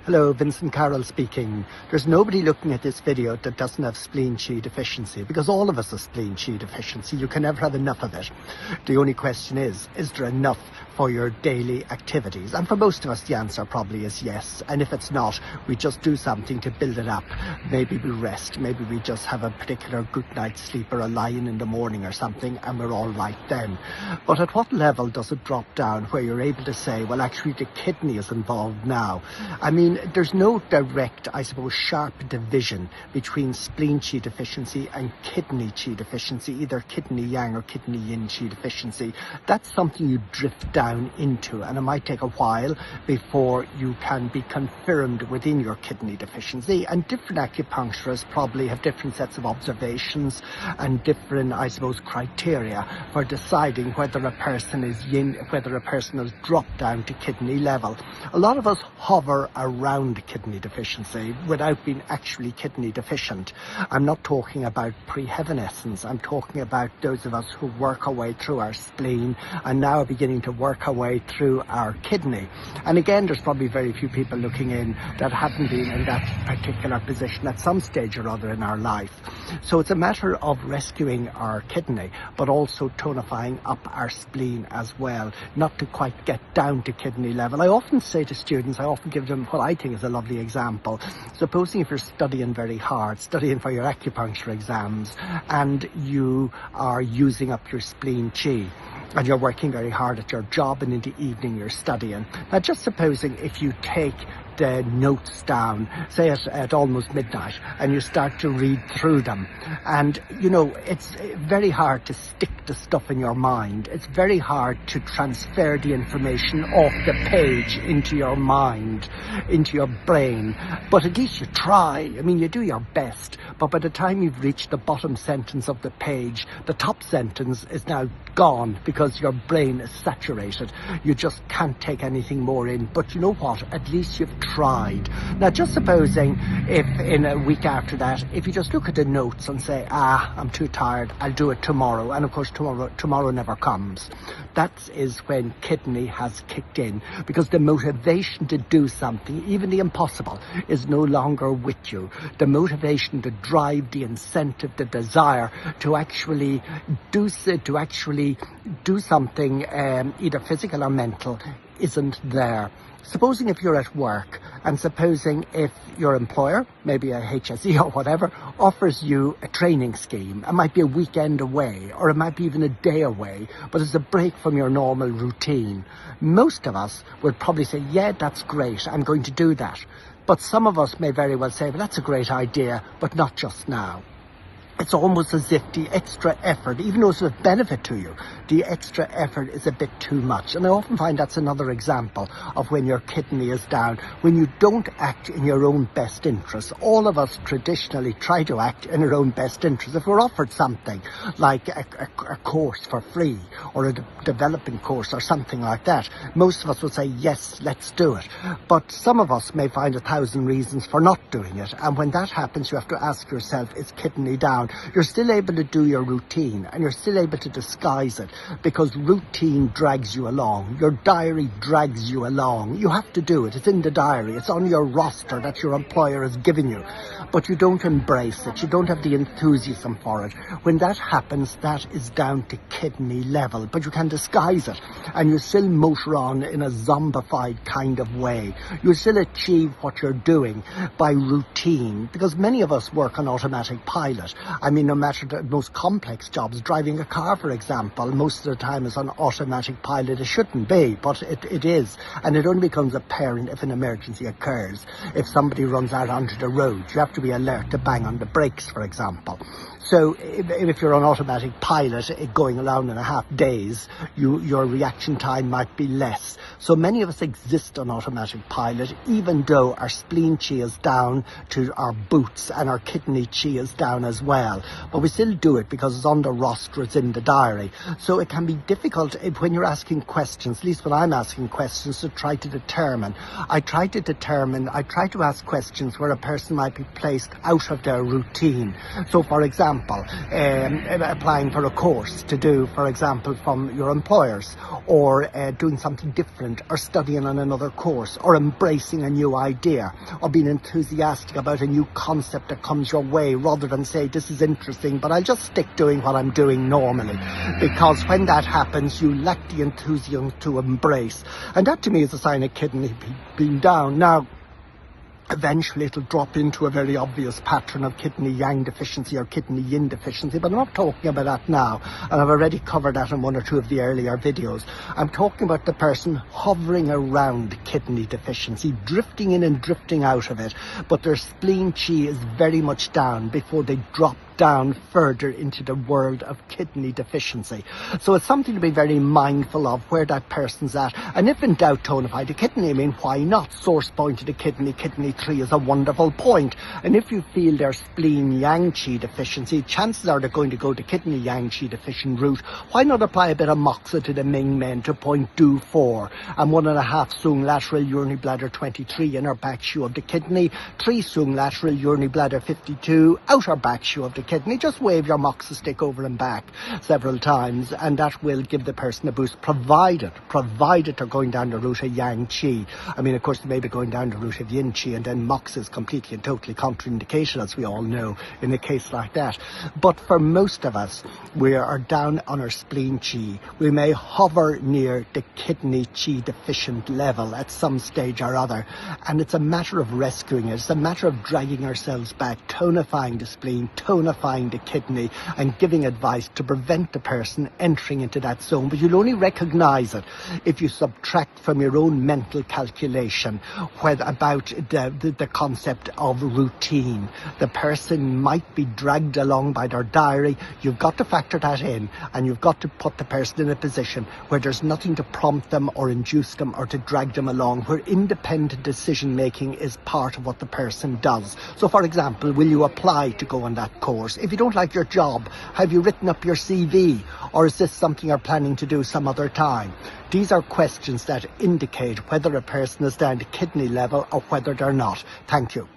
Hello, Vincent Carroll speaking. There's nobody looking at this video that doesn't have spleen chi deficiency, because all of us have spleen chi deficiency. You can never have enough of it. The only question is there enough for your daily activities? And for most of us, the answer probably is yes. And if it's not, we just do something to build it up. Maybe we rest, maybe we just have a particular good night's sleep or a lie-in in the morning or something, and we're all right then. But at what level does it drop down where you're able to say, well, actually the kidney is involved now? I mean, there's no direct, I suppose, sharp division between spleen chi deficiency and kidney chi deficiency, either kidney yang or kidney yin chi deficiency. That's something you drift down into, and it might take a while before you can be confirmed within your kidney deficiency. And different acupuncturists probably have different sets of observations and different, I suppose, criteria for deciding whether a person is yin, whether a person has dropped down to kidney level. A lot of us hover around kidney deficiency without being actually kidney deficient. I'm not talking about pre-heaven essence. I'm talking about those of us who work our way through our spleen and now are beginning to work our way through our kidney. And again, there's probably very few people looking in that haven't been in that particular position at some stage or other in our life. So it's a matter of rescuing our kidney, but also tonifying up our spleen as well, not to quite get down to kidney level. I often say to students, I often give them what I think is a lovely example. Supposing if you're studying very hard, studying for your acupuncture exams, and you are using up your spleen chi, and you're working very hard at your job, and in the evening you're studying. Now, just supposing if you take the notes down, say at almost midnight, and you start to read through them, and you know, it's very hard to stick the stuff in your mind. It's very hard to transfer the information off the page into your mind, into your brain, but at least you try. I mean, you do your best, but by the time you've reached the bottom sentence of the page, the top sentence is now gone because your brain is saturated. You just can't take anything more in. But you know what? At least you've tried. Now, just supposing if in a week after that, if you just look at the notes and say, I'm too tired, I'll do it tomorrow. And of course, tomorrow never comes. That is when kidney has kicked in, because the motivation to do something, even the impossible, is no longer with you. The motivation, the drive, the incentive, the desire to actually do something, either physical or mental, isn't there. Supposing if you're at work, and supposing if your employer, maybe a HSE or whatever, offers you a training scheme, it might be a weekend away, or it might be even a day away, but it's a break from your normal routine. Most of us would probably say, yeah, that's great, I'm going to do that. But some of us may very well say, well, that's a great idea, but not just now. It's almost as if the extra effort, even though it's of benefit to you, the extra effort is a bit too much. And I often find that's another example of when your kidney is down, when you don't act in your own best interest. All of us traditionally try to act in our own best interest. If we're offered something like a course for free, or a developing course or something like that, most of us will say, yes, let's do it. But some of us may find 1,000 reasons for not doing it. And when that happens, you have to ask yourself, is kidney down? You're still able to do your routine, and you're still able to disguise it, because routine drags you along. Your diary drags you along. You have to do it. It's in the diary. It's on your roster that your employer has given you. But you don't embrace it. You don't have the enthusiasm for it. When that happens, that is down to kidney level. But you can disguise it, and you still motor on in a zombified kind of way. You still achieve what you're doing by routine, because many of us work on automatic pilot. I mean, no matter the most complex jobs, driving a car, for example, most of the time is on automatic pilot. It shouldn't be, but it is. And it only becomes apparent if an emergency occurs. If somebody runs out onto the road, you have to be alert to bang on the brakes, for example. So if you're on automatic pilot going around in a half days, your reaction time might be less. So many of us exist on automatic pilot, even though our spleen chi is down to our boots and our kidney chi is down as well. But we still do it because it's on the roster, it's in the diary. So it can be difficult when you're asking questions, at least when I'm asking questions, to try to determine. I try to ask questions where a person might be placed out of their routine. So for example, example, applying for a course to do, for example, from your employers, or doing something different, or studying on another course, or embracing a new idea, or being enthusiastic about a new concept that comes your way, rather than say, this is interesting, but I'll just stick doing what I'm doing normally. Because when that happens, you lack the enthusiasm to embrace. And that to me is a sign of kidney being down. Now, eventually it'll drop into a very obvious pattern of kidney yang deficiency or kidney yin deficiency, but I'm not talking about that now, and I've already covered that in one or two of the earlier videos. I'm talking about the person hovering around kidney deficiency, drifting in and drifting out of it, but their spleen chi is very much down before they drop down further into the world of kidney deficiency. So it's something to be very mindful of, where that person's at. And if in doubt, tonify the kidney. I mean, why not? Source point to the kidney 3 is a wonderful point. And if you feel their spleen yang qi deficiency, chances are they're going to go the kidney yang qi deficient route. Why not apply a bit of moxa to the Ming men to point do 4 and 1.5 sung lateral urinary bladder 23, inner back shoe of the kidney, 3 sung lateral urinary bladder 52, outer back shoe of the kidney. Just wave your moxa stick over and back several times, and that will give the person a boost, provided they're going down the route of yang qi. I mean, of course, they may be going down the route of yin qi, and then moxa is completely and totally contraindicated, as we all know, in a case like that. But for most of us, we are down on our spleen qi. We may hover near the kidney qi deficient level at some stage or other, and it's a matter of rescuing it. It's a matter of dragging ourselves back, tonifying the spleen, tonifying the kidney, and giving advice to prevent the person entering into that zone. But you'll only recognize it if you subtract from your own mental calculation about the concept of routine. The person might be dragged along by their diary. You've got to factor that in, and you've got to put the person in a position where there's nothing to prompt them or induce them or to drag them along, where independent decision making is part of what the person does. So for example, will you apply to go on that course? If you don't like your job, have you written up your CV, or is this something you're planning to do some other time? These are questions that indicate whether a person is down to kidney level or whether they're not. Thank you.